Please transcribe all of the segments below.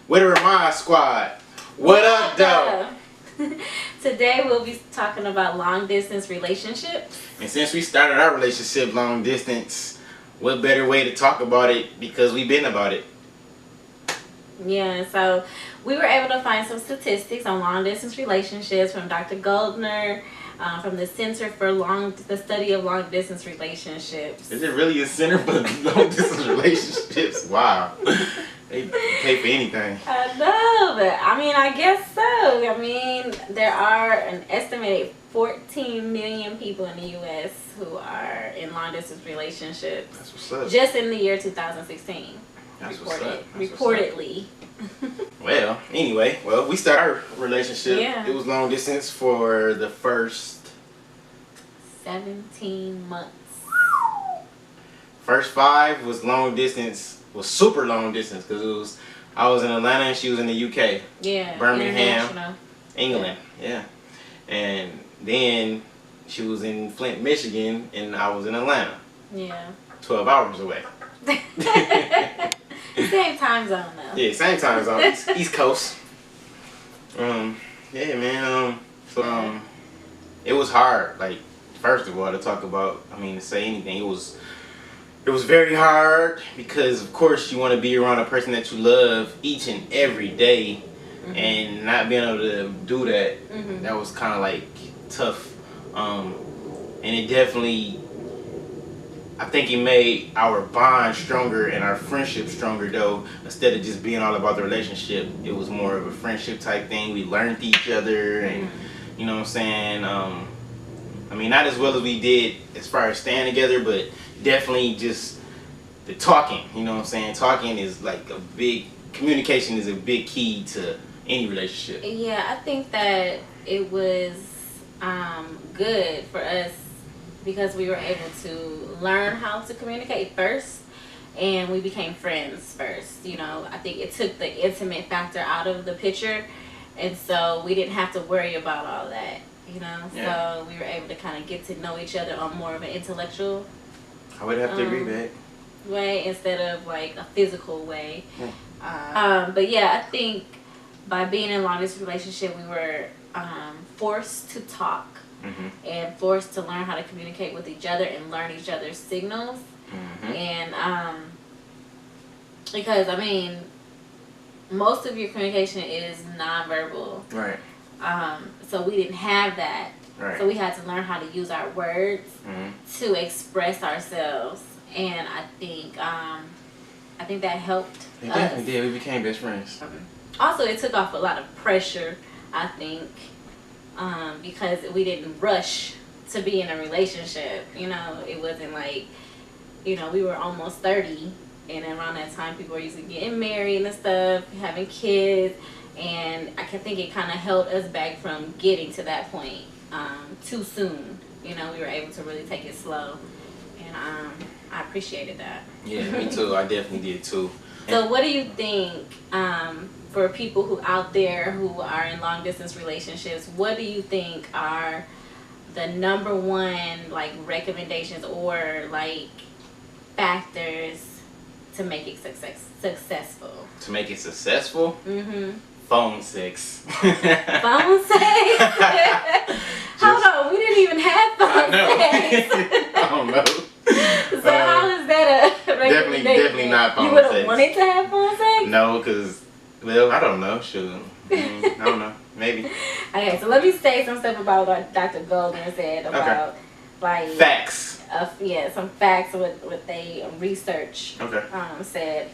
With the Rahmaad Squad. What up, though? Today we'll be talking about long distance relationships. And since we started our relationship long distance, what better way to talk about it because we've been about it. Yeah, so we were able to find some statistics on long distance relationships from Dr. Goldner, from the Center for the Study of Long Distance Relationships. Is it really a center for long distance relationships? Wow. They pay for anything. I know, but I mean, I guess so. I mean, there are an estimated 14 million people in the U.S. who are in long distance relationships. That's what's up. Just in the year 2016. That's what's up. Reportedly. Well, anyway, we started our relationship. Yeah. It was long distance for the first 17 months. First 5 was long distance. Was super long distance because I was in Atlanta and she was in the UK. Yeah. Birmingham, England. Yeah. And then she was in Flint, Michigan, and I was in Atlanta. Yeah. 12 hours away. Same time zone though. Yeah, same time zone. East Coast. Yeah, man. It was hard. Like, first of all, to talk about. I mean, to say anything, it was very hard because, of course, you want to be around a person that you love each and every day, and not being able to do that. That was kind of like tough. And it definitely, I think it made our bond stronger and our friendship stronger, though. Instead of just being all about the relationship, it was more of a friendship type thing. We learned each other, and you know what I'm saying. I mean, not as well as we did as far as staying together, but definitely just the talking, you know what I'm saying? Talking is like communication is a big key to any relationship. Yeah, I think that it was good for us because we were able to learn how to communicate first, and we became friends first. You know, I think it took the intimate factor out of the picture, and so we didn't have to worry about all that, you know? Yeah. So we were able to kind of get to know each other on more of an intellectual I would have to agree with that. way instead of like a physical way. But yeah, I think by being in a long distance relationship, we were forced to talk and forced to learn how to communicate with each other and learn each other's signals. And because I mean, most of your communication is nonverbal. Right. So we didn't have that. Right. So we had to learn how to use our words to express ourselves, and I think that helped. It definitely did. We became best friends. Also, it took off a lot of pressure, I think, because we didn't rush to be in a relationship. You know, it wasn't like, you know, we were almost 30, and around that time, people were usually getting married and stuff, having kids, and I can think it kind of held us back from getting to that point. Too soon. You know, we were able to really take it slow, and I appreciated that. Yeah, me too. I definitely did too. So what do you think, for people who out there who are in long distance relationships, what do you think are the number one like recommendations or like factors to make it successful? To make it successful? Phone sex. Phone sex? Hold on, we didn't even have phone sex. I don't know. So how is that a recommendation? definitely not phone You would have sex. wanted to have phone sex? No, because, well, I don't know. Shoot. I don't know. Maybe. Okay, so let me say some stuff about what Dr. Golden said about, like... Facts. Yeah, some facts what they research said.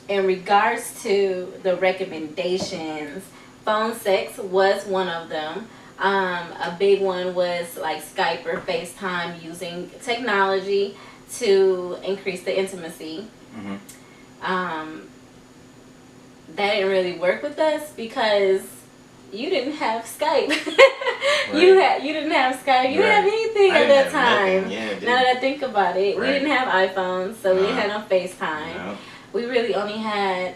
In regards to the recommendations, phone sex was one of them. A big one was like Skype or FaceTime, using technology to increase the intimacy. That didn't really work with us because you didn't have Skype. You didn't have Skype. You didn't have anything at that time. Yeah, now that I think about it, we didn't have iPhones, so we didn't have no FaceTime. No. We really only had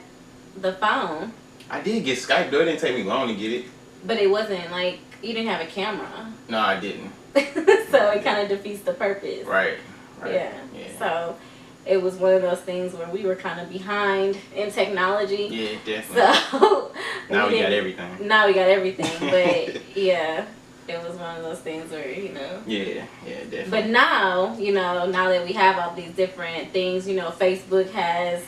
the phone. I did get Skype though. It didn't take me long to get it. But it wasn't like you didn't have a camera. No, I didn't. So it kind of defeats the purpose. Right. Yeah. So it was one of those things where we were kind of behind in technology. Yeah, definitely. So now we got everything. Now we got everything, but yeah, it was one of those things where Yeah, definitely. But now, now that we have all these different things, Facebook has,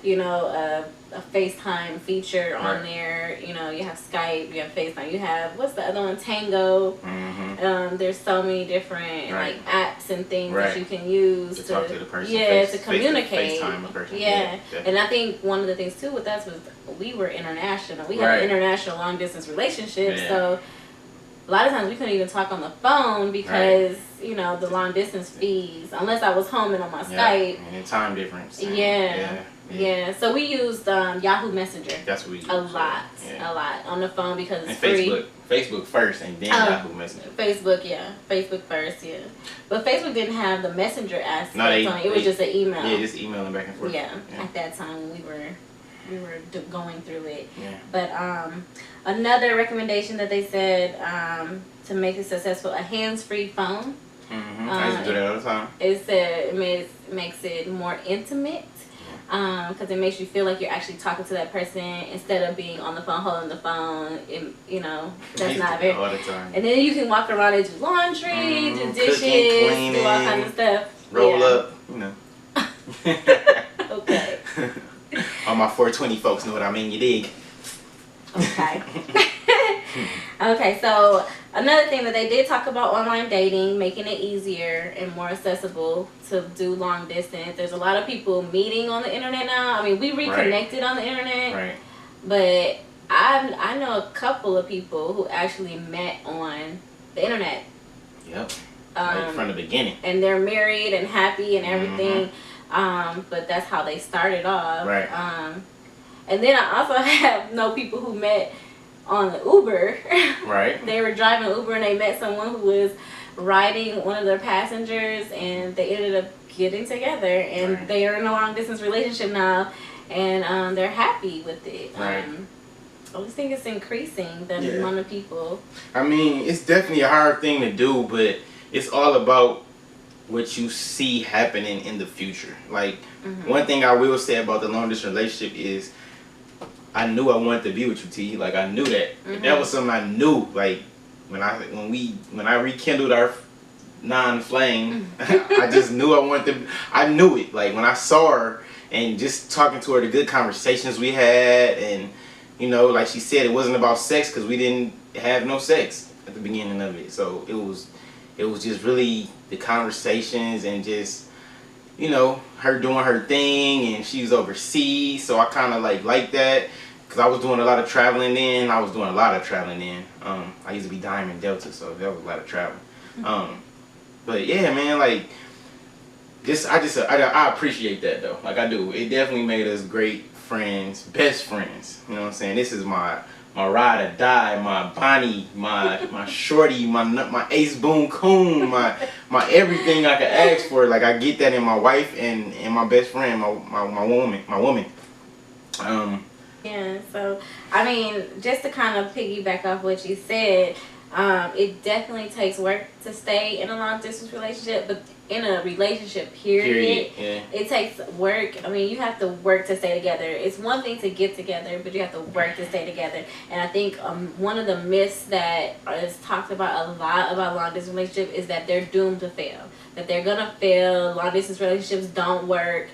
a FaceTime feature on there. You have Skype, you have FaceTime, you have, what's the other one, Tango. There's so many different like apps and things that you can use to talk to the person. To communicate. FaceTime a person. Yeah. And I think one of the things too with us was we were international. We had an international long distance relationship, so a lot of times we couldn't even talk on the phone because the long distance fees, unless I was home and on my Skype. And time difference. Yeah. So we used Yahoo Messenger. That's what we used. A lot on the phone because it's free. Facebook first and then Yahoo Messenger. Facebook first, But Facebook didn't have the Messenger aspect on it. It was just an email. Yeah, just emailing back and forth. Yeah. At that time we were going through it. Yeah. But another recommendation that they said to make it successful, a hands-free phone. I used to do that all the time. It said it makes it more intimate. Because it makes you feel like you're actually talking to that person instead of being on the phone, holding the phone. That's not very. All the time. And then you can walk around and do laundry, do dishes, cooking, do all kinds of stuff. Roll up, Okay. All my 420 folks know what I mean. You dig? Okay. Okay, so another thing that they did talk about online dating, making it easier and more accessible to do long distance. There's a lot of people meeting on the internet now. I mean, we reconnected on the internet, but I know a couple of people who actually met on the internet. Yep. From the beginning. And they're married and happy and everything. But that's how they started off. Right. And then I also know people who met on the Uber. Right. They were driving Uber and they met someone who was riding one of their passengers, and they ended up getting together, and they are in a long distance relationship now, and they're happy with it. I just think it's increasing the amount of people. I mean, it's definitely a hard thing to do, but it's all about what you see happening in the future. Like, one thing I will say about the long distance relationship is I knew I wanted to be with you, T. Like, I knew that. That was something I knew. Like, when I rekindled our non-flame, I just knew I wanted to. I knew it. Like, when I saw her and just talking to her, the good conversations we had, and like she said, it wasn't about sex because we didn't have no sex at the beginning of it. So it was just really the conversations and just her doing her thing, and she was overseas, so I kind of like that. Cause I was doing a lot of traveling then. I used to be Diamond Delta, so that was a lot of traveling. But yeah, man, like, I appreciate that though. Like, I do. It definitely made us great friends, best friends. You know what I'm saying? This is my ride or die, my Bonnie, my shorty, my Ace Boon Coon, my everything I could ask for. Like, I get that in my wife and my best friend, my woman. Yeah, so I mean, just to kind of piggyback off what you said, It definitely takes work to stay in a long distance relationship, but in a relationship period, yeah. It takes work. I mean, you have to work to stay together. It's one thing to get together, but you have to work to stay together. And I think one of the myths that is talked about a lot about long distance relationship is that they're doomed to fail. That they're gonna fail. Long distance relationships don't work.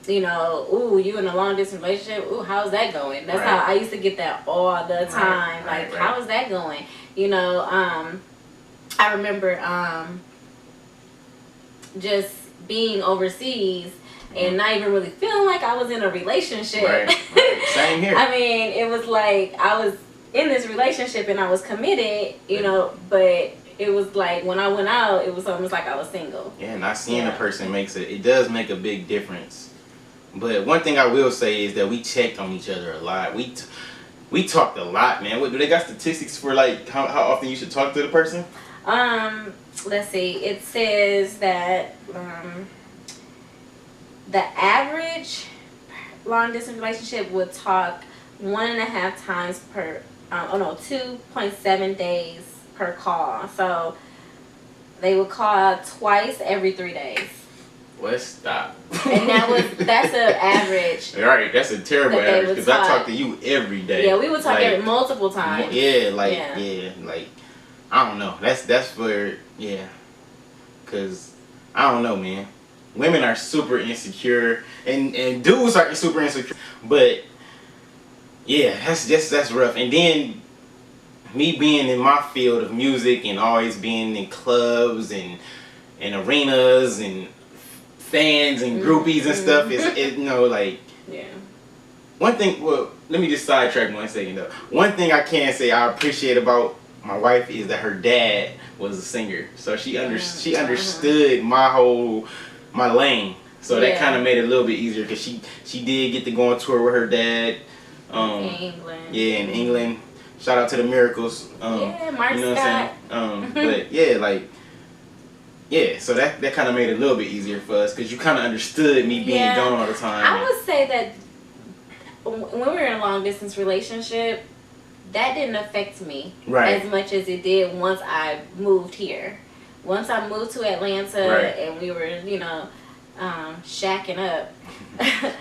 You know, ooh, you in a long distance relationship, ooh, how's that going? That's how I used to get that all the time. Like, how is that going? You know, I remember just being overseas and not even really feeling like I was in a relationship. Right. Same here. I mean, it was like I was in this relationship and I was committed, you know, but it was like when I went out, it was almost like I was single. Yeah, not seeing a person it does make a big difference. But one thing I will say is that we checked on each other a lot. We talked a lot, man. What do they got statistics for, like how often you should talk to the person? Let's see. It says that the average long distance relationship would talk 1.5 times per 2.7 days per call. So they would call twice every 3 days. Let's stop. And that's an average. All right, that's a terrible average because I talk to you every day. Yeah, we would talk every multiple times. Yeah, like like I don't know. That's for because I don't know, man. Women are super insecure and dudes are super insecure, but yeah, that's rough. And then me being in my field of music and always being in clubs and arenas and fans and groupies and stuff is you know, like, one thing, well, let me just sidetrack 1 second though. One thing I can say I appreciate about my wife is that her dad was a singer, so she understood my lane, so that kind of made it a little bit easier because she did get to go on tour with her dad in England. Yeah, in England. Shout out to the Miracles. Mark you know Scott. what I'm saying? But so that kind of made it a little bit easier for us because you kind of understood me being gone all the time. I would say that when we were in a long distance relationship, that didn't affect me as much as it did once I moved here. Once I moved to Atlanta and we were, you know, shacking up.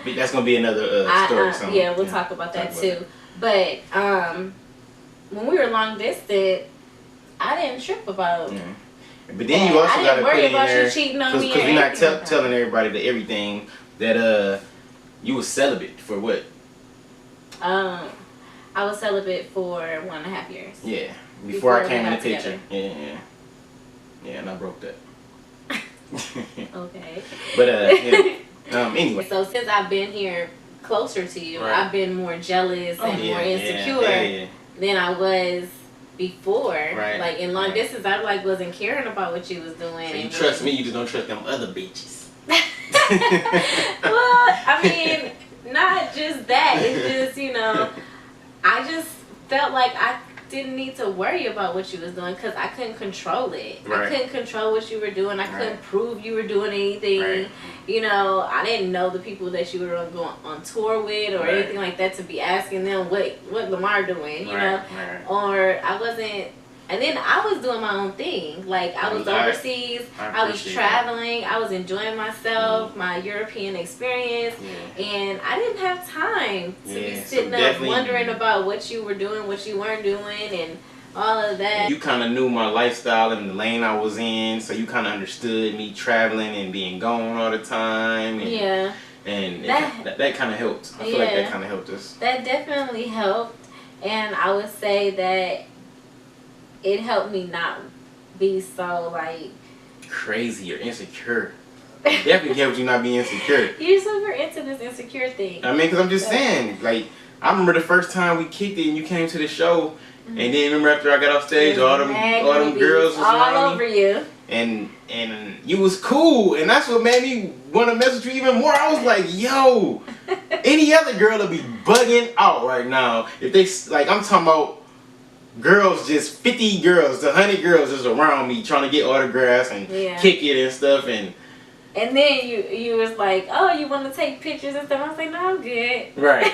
That's gonna be another story. Yeah, we'll talk about that too. But when we were long distance, I didn't trip about. But then you also gotta put in there because you're not telling everybody that everything that you was celibate for what? I was celibate for 1.5 years. Yeah, before I came in the picture. Yeah, and I broke that. Okay. But anyway. So since I've been here closer to you, I've been more jealous and more insecure than I was before. Like in long distance, I wasn't caring about what you was doing. So you trust me, you just don't trust them other bitches. Well, I mean, not just that. It's just, you know, I just felt like I didn't need to worry about what you was doing because I couldn't control it. I couldn't control what you were doing. I couldn't prove you were doing anything. You know, I didn't know the people that you were going on tour with or anything like that to be asking them what LaMar doing, you know, or I wasn't. And then I was doing my own thing. Like I was overseas, I was traveling, I was enjoying myself, my European experience, and I didn't have time to be sitting up wondering about what you were doing, what you weren't doing, and all of that. You kind of knew my lifestyle and the lane I was in, so you kind of understood me traveling and being gone all the time. And, and that kind of helped. I feel like that kind of helped us. That definitely helped, and I would say that it helped me not be so like crazy or insecure. It definitely helped you not be insecure. You're super into this insecure thing. I mean, because I'm just saying, like, I remember the first time we kicked it and you came to the show, and then remember after I got off stage, all them girls was all over you. And you was cool, and that's what made me want to mess with you even more. I was like, yo, any other girl would be bugging out right now if they, like, I'm talking about girls, just 50 girls, 100 girls just around me trying to get autographs and kick it and stuff, and And then you was like, oh, you want to take pictures and stuff. I was like, no, I'm good. Right.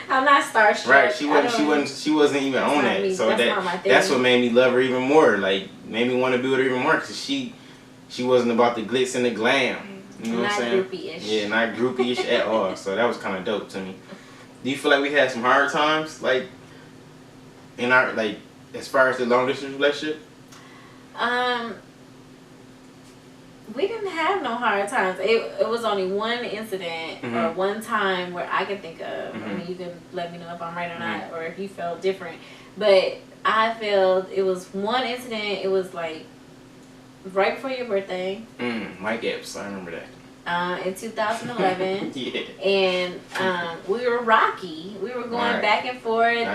I'm not starstruck. Right. She wasn't even on that. Me. So that's what made me love her even more. Like made me want to be with her even more because she wasn't about the glitz and the glam. You know what I'm saying? Groupie-ish. Yeah, not groupie-ish at all. So that was kind of dope to me. Do you feel like we had some hard times, like in our as far as the long distance relationship? We didn't have no hard times. It was only one incident or one time where I can think of. I mean, you can let me know if I'm right or not, or if you felt different. But I felt it was one incident. It was like right before your birthday. Mike Epps, I remember that. In 2011. Yeah. And we were rocky. We were going back and forth,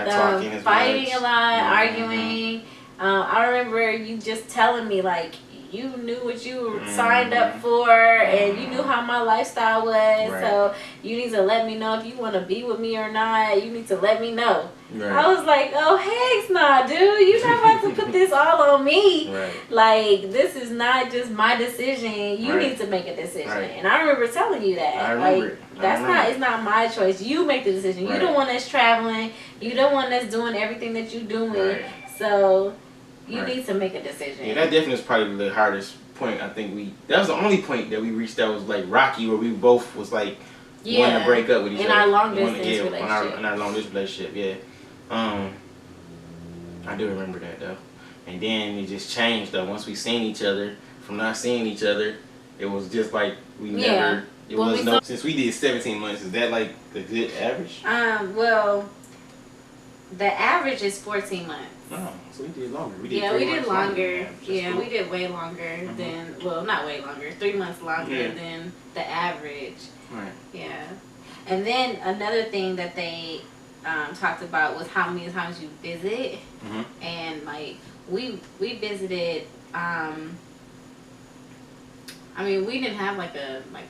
fighting a lot, arguing. I remember you just telling me like you knew what you signed up for, and you knew how my lifestyle was. So you need to let me know if you want to be with me or not. You need to let me know. I was like, oh heck nah, dude, you're not about to put this all on me. Like this is not just my decision. You need to make a decision. And I remember telling you that. I remember. Like it's not my choice. You make the decision. You the one that's traveling. You the one that's doing everything that you're doing. So you need to make a decision. Yeah, that definitely is probably the hardest point. I think that was the only point that we reached that was like rocky, where we both was like wanting to break up with each other. In our long distance relationship. In our long distance relationship, yeah. I do remember that though. And then it just changed though. Once we seen each other, from not seeing each other, it was just like we never. It was no. Since we did 17 months, is that like a good average? Well, the average is 14 months. Oh, so we did longer. We did longer. Yeah, we did way longer than, well, not way longer, 3 months longer than the average. Right. Yeah. And then another thing that they talked about was how many times you visit. And like we visited, I mean, we didn't have like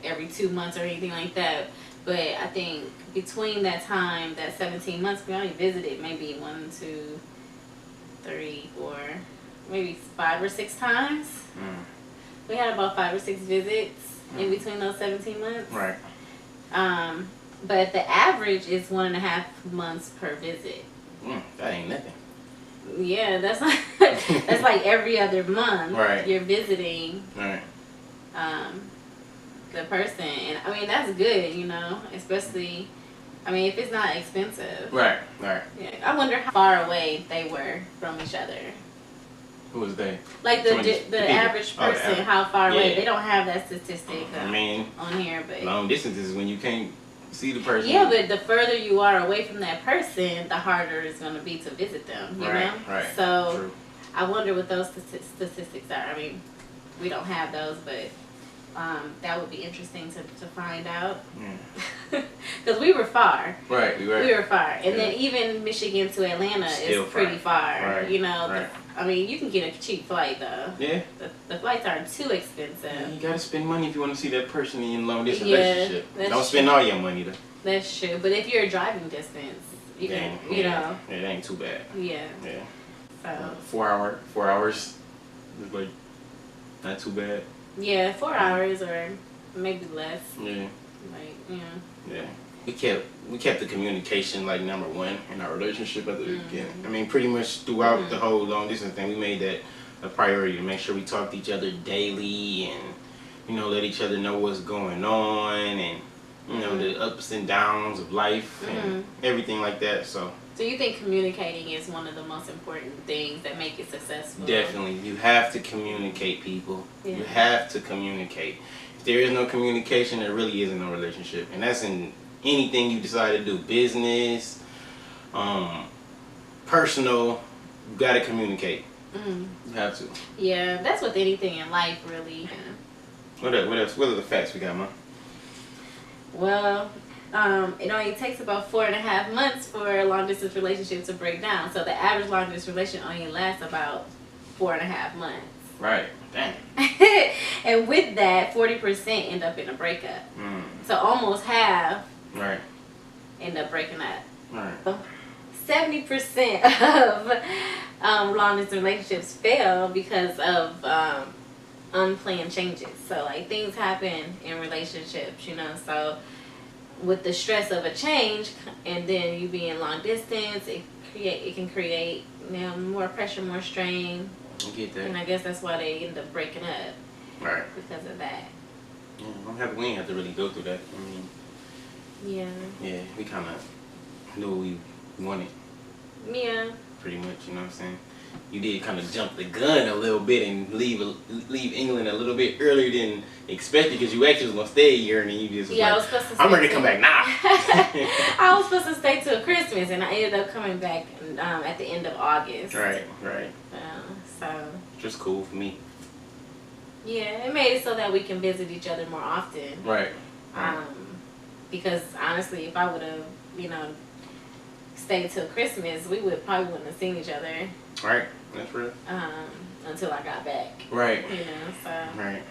every 2 months or anything like that. But I think between that time, that 17 months, we only visited maybe 1, 2, 3, 4, maybe 5 or 6 times. We had about 5 or 6 visits in between those 17 months. Right. But the average is 1.5 months per visit. That ain't nothing. Yeah, that's like that's like every other month. You're visiting. The person, and I mean that's good, you know, especially. I mean, if it's not expensive. Right. Yeah, I wonder how far away they were from each other. Who was they? Like the average person, how far away? They don't have that statistic. I mean, on here, but long distance is when you can't see the person. Yeah, but the further you are away from that person, the harder it's going to be to visit them. You know. Right. So, true. I wonder what those statistics are. I mean, we don't have those, but. That would be interesting to find out. Because we were far. Right, we were far. And then even Michigan to Atlanta is pretty far. You know, I mean, you can get a cheap flight though. Yeah. The flights aren't too expensive. Yeah, you gotta spend money if you want to see that person in a long distance relationship. Don't spend all your money though. That's true. But if you're a driving distance, you can, you know. Yeah, it ain't too bad. Yeah. So. 4 hours is like not too bad. Yeah, 4 hours or maybe less. Yeah. Like, yeah. We kept the communication like #1 in our relationship at the beginning. I mean, pretty much throughout the whole long distance thing, we made that a priority to make sure we talk to each other daily and, you know, let each other know what's going on and, you know, the ups and downs of life and everything like that. So you think communicating is one of the most important things that make it successful? Definitely. You have to communicate, people. Yeah. You have to communicate. If there is no communication, there really isn't no relationship. And that's in anything you decide to do. Business, personal, you got to communicate. You have to. Yeah, that's with anything in life, really. What else? What are the facts we got, Mom? Well, it only takes about 4.5 months for a long distance relationship to break down. So the average long distance relationship only lasts about 4.5 months. Right. Dang. And with that, 40% end up in a breakup. So almost half end up breaking up. Right. 70% of long distance relationships fail because of unplanned changes. So like things happen in relationships, you know. So with the stress of a change, and then you being long distance, it can create, you know, more pressure, more strain. I get that. And I guess that's why they end up breaking up. Right. Because of that. Yeah, I'm happy we didn't have to really go through that. I mean, yeah, we kind of knew what we wanted. Yeah. Pretty much, you know what I'm saying? You did kind of jump the gun a little bit and leave England a little bit earlier than expected, because you actually was going to stay a year, and then you just was like, I was supposed to stay I'm ready to come back now. I was supposed to stay till Christmas, and I ended up coming back at the end of August. Right. So. Just cool for me. Yeah, it made it so that we can visit each other more often. Right. Because honestly, if I would have, you know, stayed till Christmas, we probably wouldn't have seen each other. Right. That's real. Until I got back. Right. You know, so. Right.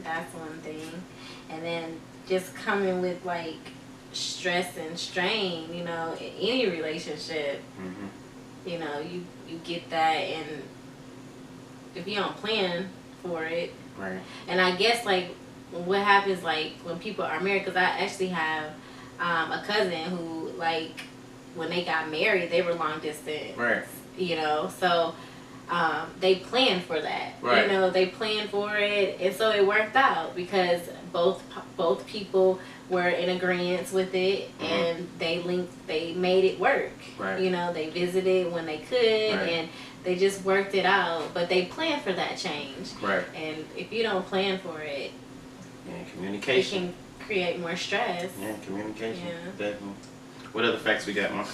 That's one thing. And then just coming with like stress and strain, you know, in any relationship, you know, you get that, and if you don't plan for it. Right. And I guess like what happens like when people are married, because I actually have a cousin who, like, when they got married, they were long distance. Right. You know, so they planned for that. Right. You know, they planned for it, and so it worked out because both people were in agreement with it, and they made it work. Right. You know, they visited when they could, and they just worked it out. But they planned for that change. Right. And if you don't plan for it, communication. It can create more stress. Yeah, communication. Yeah. Definitely. What other facts we got, Mom?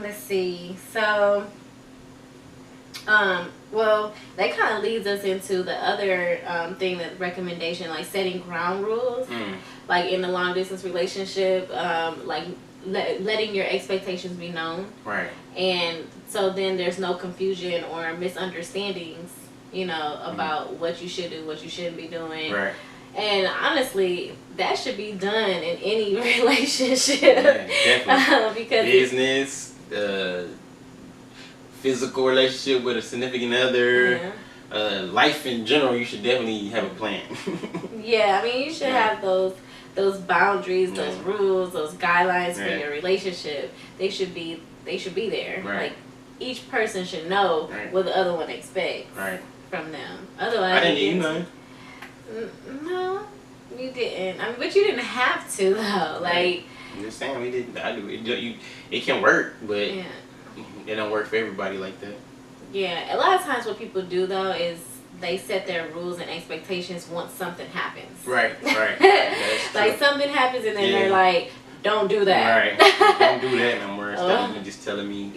Let's see. So, well, that kind of leads us into the other thing, that recommendation, like setting ground rules, like in a long distance relationship, like letting your expectations be known. Right. And so then there's no confusion or misunderstandings, you know, about what you should do, what you shouldn't be doing. Right. And honestly, that should be done in any relationship. Yeah, definitely. Because business, physical relationship with a significant other, life in general, you should definitely have a plan. Yeah, I mean, you should have those boundaries, those rules, those guidelines for your relationship. They should be there. Right. Like, each person should know what the other one expects from them. Otherwise, I didn't need none. No, you didn't. I mean, but you didn't have to though. Like, I'm just saying, we didn't. I do it. It can work, but it don't work for everybody like that. Yeah, a lot of times what people do though is they set their rules and expectations once something happens. Right. Like something happens and then they're like, "Don't do that." Right. Don't do that no more. Instead of just telling me.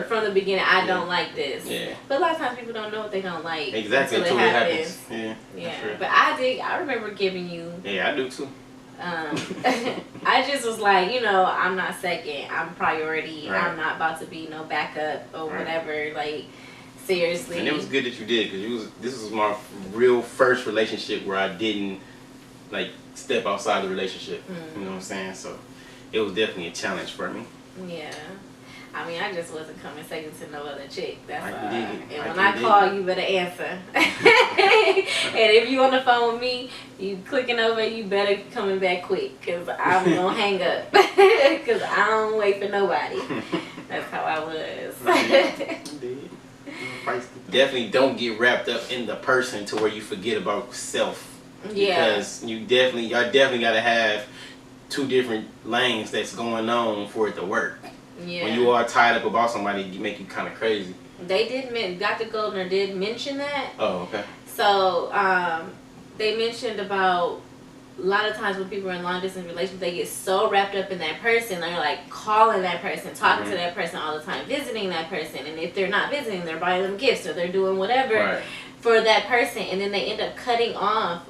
From the beginning, I don't like this. Yeah. But a lot of times people don't know what they don't like. Exactly until it happens. Yeah. But I remember giving you. Yeah, I do too. I just was like, you know, I'm not second. I'm priority. Right. I'm not about to be no backup or whatever. Like, seriously. And it was good that you did, because this was my real first relationship where I didn't like step outside the relationship. You know what I'm saying? So it was definitely a challenge for me. Yeah. I mean, I just wasn't coming second to no other chick. That's all. And when I call, you better answer. And if you on the phone with me, you clicking over, you better coming back quick, because I'm going to hang up. Because I don't wait for nobody. That's how I was. Definitely don't get wrapped up in the person to where you forget about self. Yeah. Because y'all definitely got to have two different lanes that's going on for it to work. Yeah. When you are tied up about somebody, it make you kind of crazy. They did, Dr. Goldner did mention that. Oh, okay. So, they mentioned about a lot of times when people are in long distance relationships, they get so wrapped up in that person, they're like calling that person, talking to that person all the time, visiting that person, and if they're not visiting, they're buying them gifts or they're doing whatever for that person, and then they end up cutting off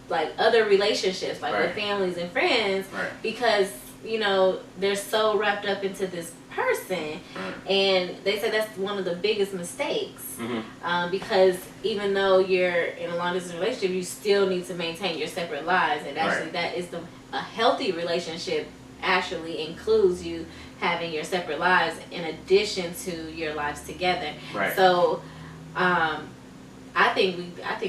like other relationships, like with families and friends, because, you know, they're so wrapped up into this person. And they said that's one of the biggest mistakes, because even though you're in a long distance relationship, you still need to maintain your separate lives, and actually that is a healthy relationship actually includes you having your separate lives in addition to your lives together. So I think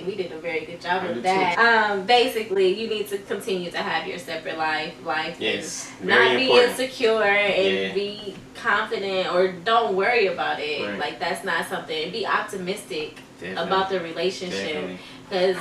we did a very good job of that. Basically, you need to continue to have your separate life. Yes, not be insecure and be confident, or don't worry about it. Right. Like, that's not something. Be optimistic about the relationship, because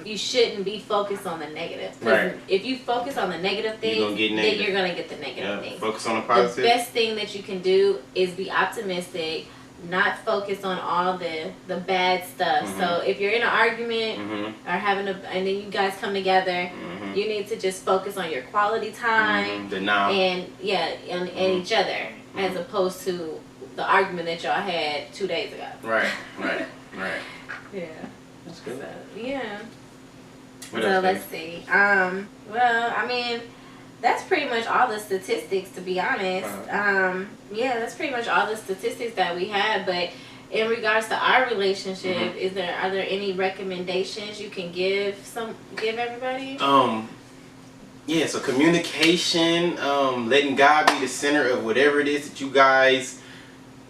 you shouldn't be focused on the negative. Right. If you focus on the negative things, then you're gonna get the negative things. Focus on the positive. The best thing that you can do is be optimistic. Not focus on all the bad stuff. So if you're in an argument or having and then you guys come together, you need to just focus on your quality time and each other, as opposed to the argument that y'all had 2 days ago. Right. Yeah. That's good. So, yeah. What so else, let's see. Well, I mean, that's pretty much all the statistics, to be honest. Yeah, that's pretty much all the statistics that we had. But in regards to our relationship, are there any recommendations you can give everybody? Yeah, so communication, letting God be the center of whatever it is that you guys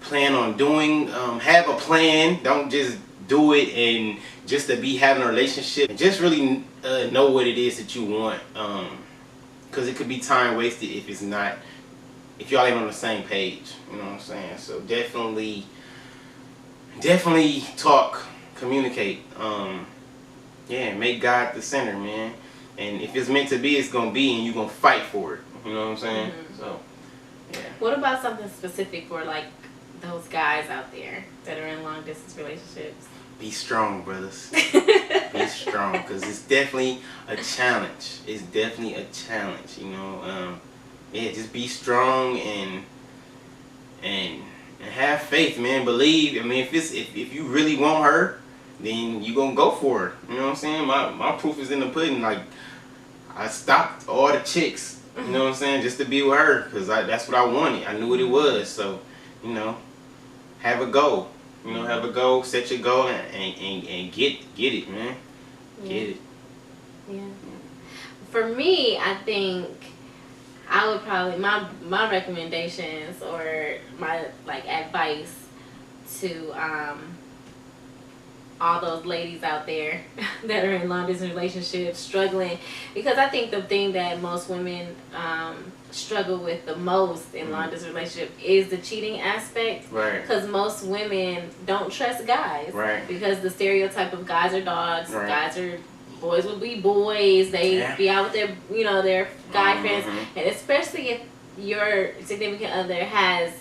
plan on doing. Have a plan. Don't just do it and just to be having a relationship. And just really know what it is that you want. Because it could be time wasted if y'all ain't on the same page. You know what I'm saying? So definitely talk, communicate. Yeah, make God the center, man. And if it's meant to be, it's gonna be, and you're gonna fight for it. You know what I'm saying? So, yeah. What about something specific for like those guys out there that are in long distance relationships? Be strong, brothers. Be strong, because it's definitely a challenge. It's definitely a challenge, you know. Yeah, just be strong and have faith, man. Believe. I mean, if you really want her, then you gonna go for it. You know what I'm saying? My proof is in the pudding. Like, I stopped all the chicks. You know what I'm saying? Just to be with her, because that's what I wanted. I knew what it was. So, you know, have a goal. You know, have a goal, set your goal, and get it, man. Get it. Yeah. For me, I think I would probably my recommendations or my advice to all those ladies out there that are in long distance relationships struggling, because I think the thing that most women struggle with the most in long distance relationship is the cheating aspect. Right. Because most women don't trust guys. Right. Because the stereotype of guys are dogs, boys will be boys. They be out with their guy friends, and especially if your significant other has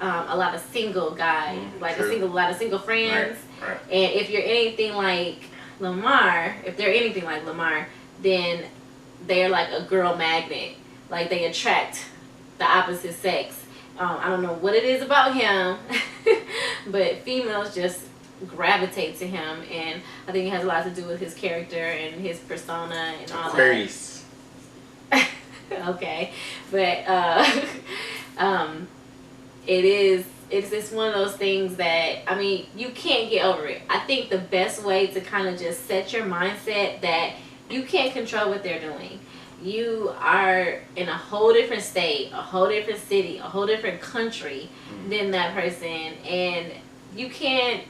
a lot of single guys, a lot of single friends. Right. And if you're anything like LaMar, then they're like a girl magnet. Like, they attract the opposite sex. I don't know what it is about him, but females just gravitate to him, and I think it has a lot to do with his character and his persona and all Aquarius. that. Okay, but it's just one of those things that, I mean, you can't get over it. I think the best way to kind of just set your mindset that you can't control what they're doing. You are in a whole different state, a whole different city, a whole different country than that person, and you can't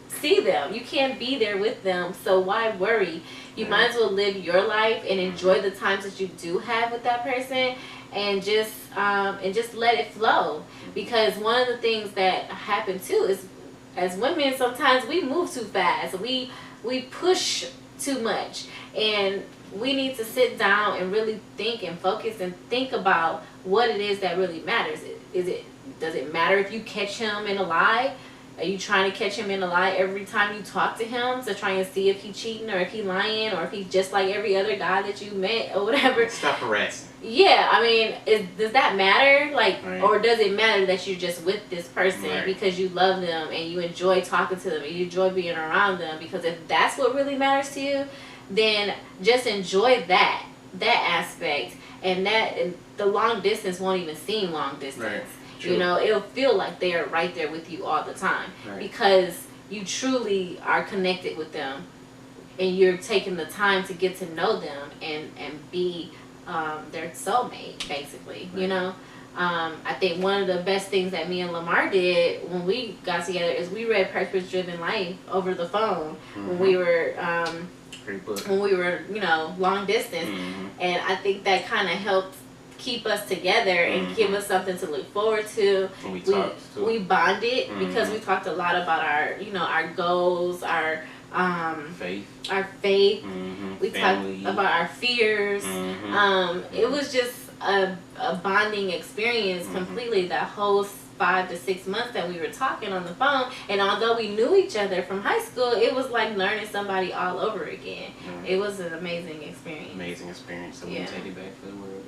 see them. You can't be there with them. So why worry? You might as well live your life and enjoy the times that you do have with that person, and just let it flow. Because one of the things that happen too is, as women, sometimes we move too fast. We push too much, and we need to sit down and really think and focus and think about what it is that really matters. Does it matter if you catch him in a lie? Are you trying to catch him in a lie every time you talk to him to try and see if he's cheating or if he's lying or if he's just like every other guy that you met or whatever? Stop harassing. Yeah, I mean, does that matter? Or does it matter that you're just with this person because you love them and you enjoy talking to them and you enjoy being around them? Because if that's what really matters to you, then just enjoy that aspect, and the long distance won't even seem long distance. Right. You know, it'll feel like they're right there with you all the time because you truly are connected with them, and you're taking the time to get to know them and be their soulmate, basically. You know, I think one of the best things that me and Lamar did when we got together is we read Purpose Driven Life over the phone when we were long distance, and I think that kind of helped keep us together and give us something to look forward to. We bonded because we talked a lot about our goals, our faith. We Family. talked about our fears. It was just a bonding experience completely that whole 5 to 6 months that we were talking on the phone. And although we knew each other from high school, it was like learning somebody all over again. It was an amazing experience. So we take it back for the world.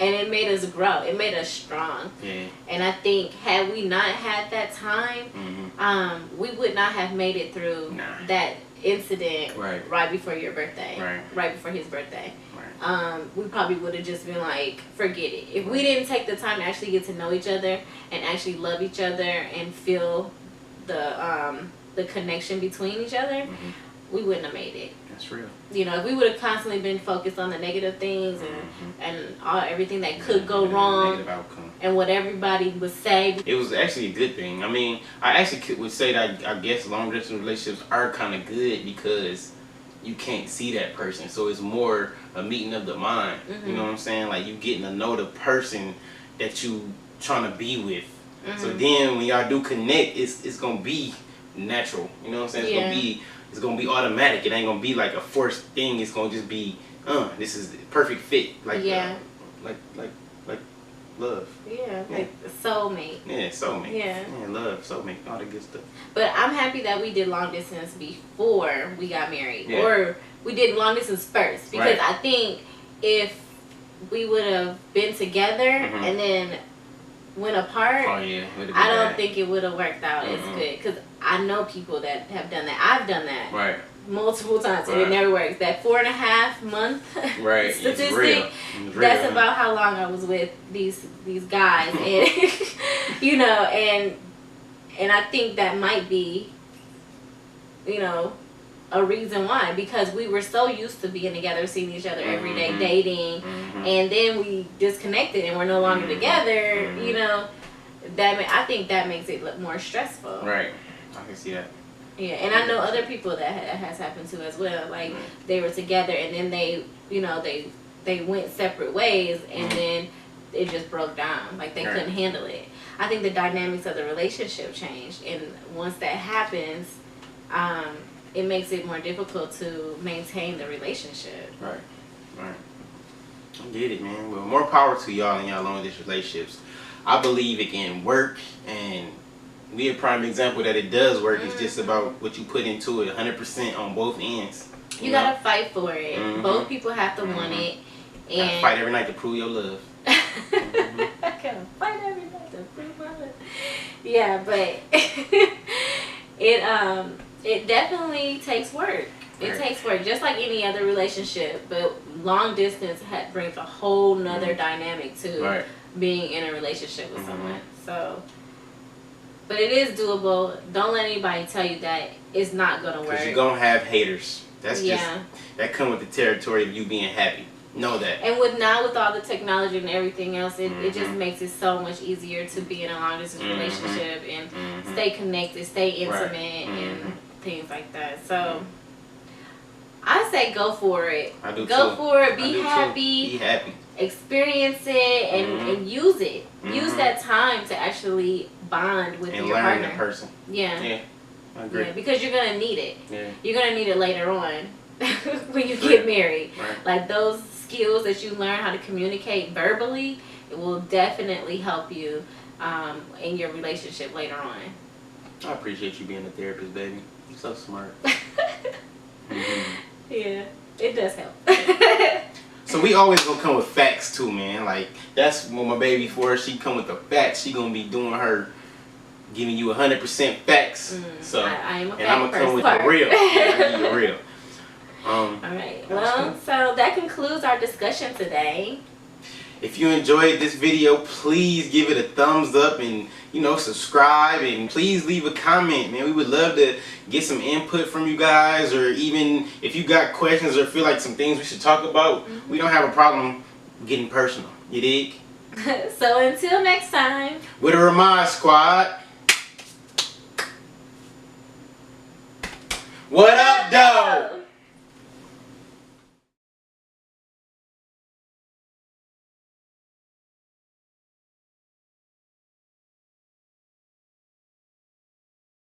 And it made us grow. It made us strong. And I think had we not had that time, we would not have made it through that incident right before your birthday, right before his birthday. We probably would have just been like, forget it. If we didn't take the time to actually get to know each other and actually love each other and feel the connection between each other, we wouldn't have made it. That's real. You know, if we would have constantly been focused on the negative things and everything that could go wrong and what everybody would say. It was actually a good thing. I mean, I actually would say that I guess long distance relationships are kind of good because you can't see that person. So it's more a meeting of the mind. You know what I'm saying? Like you getting to know the person that you trying to be with. So then when y'all do connect, it's going to be natural. You know what I'm saying? It's gonna be automatic. It ain't gonna be like a forced thing. It's gonna just be, this is the perfect fit. Like like love. Like soulmate. Soulmate. Yeah, love, soulmate, all the good stuff. But I'm happy that we did long distance before we got married, or we did long distance first, because I think if we would have been together and then went apart, I don't think it would have worked out as good, because I know people that have done that. I've done that multiple times, and it never works. That 4.5 month statistic, that's about how long I was with these guys, and you know, and I think that might be, you know, a reason why, because we were so used to being together, seeing each other every day, dating, and then we disconnected and we're no longer together. You know, I think that makes it look more stressful. I can see that. Yeah, and I know other people that has happened to as well. Like they were together and then they went separate ways, and then it just broke down. Like they couldn't handle it. I think the dynamics of the relationship changed, and once that happens, it makes it more difficult to maintain the relationship. Right. I get it, man. Well, more power to y'all and y'all long distance relationships. I believe it can work, and we a prime example that it does work. It's just about what you put into it, 100% on both ends. You gotta fight for it. Both people have to want it. And fight every night to prove your love. I gotta fight every night to prove my love. Yeah, but it definitely takes work. It takes work, just like any other relationship. But long distance brings a whole nother dynamic to being in a relationship with someone. So. But it is doable. Don't let anybody tell you that it's not gonna work. Because you're gonna have haters. That's that come with the territory of you being happy. Know that. And with all the technology and everything else, it just makes it so much easier to be in a long distance relationship and stay connected, stay intimate, and things like that. So I say go for it. I do go too. for it. Be happy. Be happy. Experience it and use it. Use that time to actually bond with your partner. And learn the person. Yeah, I agree. Yeah, because you're gonna need it. Yeah. You're gonna need it later on when you get married. Like those skills that you learn how to communicate verbally, it will definitely help you in your relationship later on. I appreciate you being a therapist, baby. You're so smart. Yeah, it does help. So we always gonna come with facts too, man. Like that's what my baby for. She come with the facts. She gonna be doing her, giving you 100% facts. So I am a fact and I'm gonna come with the real. I give you the real. All right. Well, so that concludes our discussion today. If you enjoyed this video, please give it a thumbs up and, you know, subscribe, and please leave a comment, man. We would love to get some input from you guys, or even if you got questions or feel like some things we should talk about, we don't have a problem getting personal. You dig? So until next time. With the Rahmaad Squad. What up, though?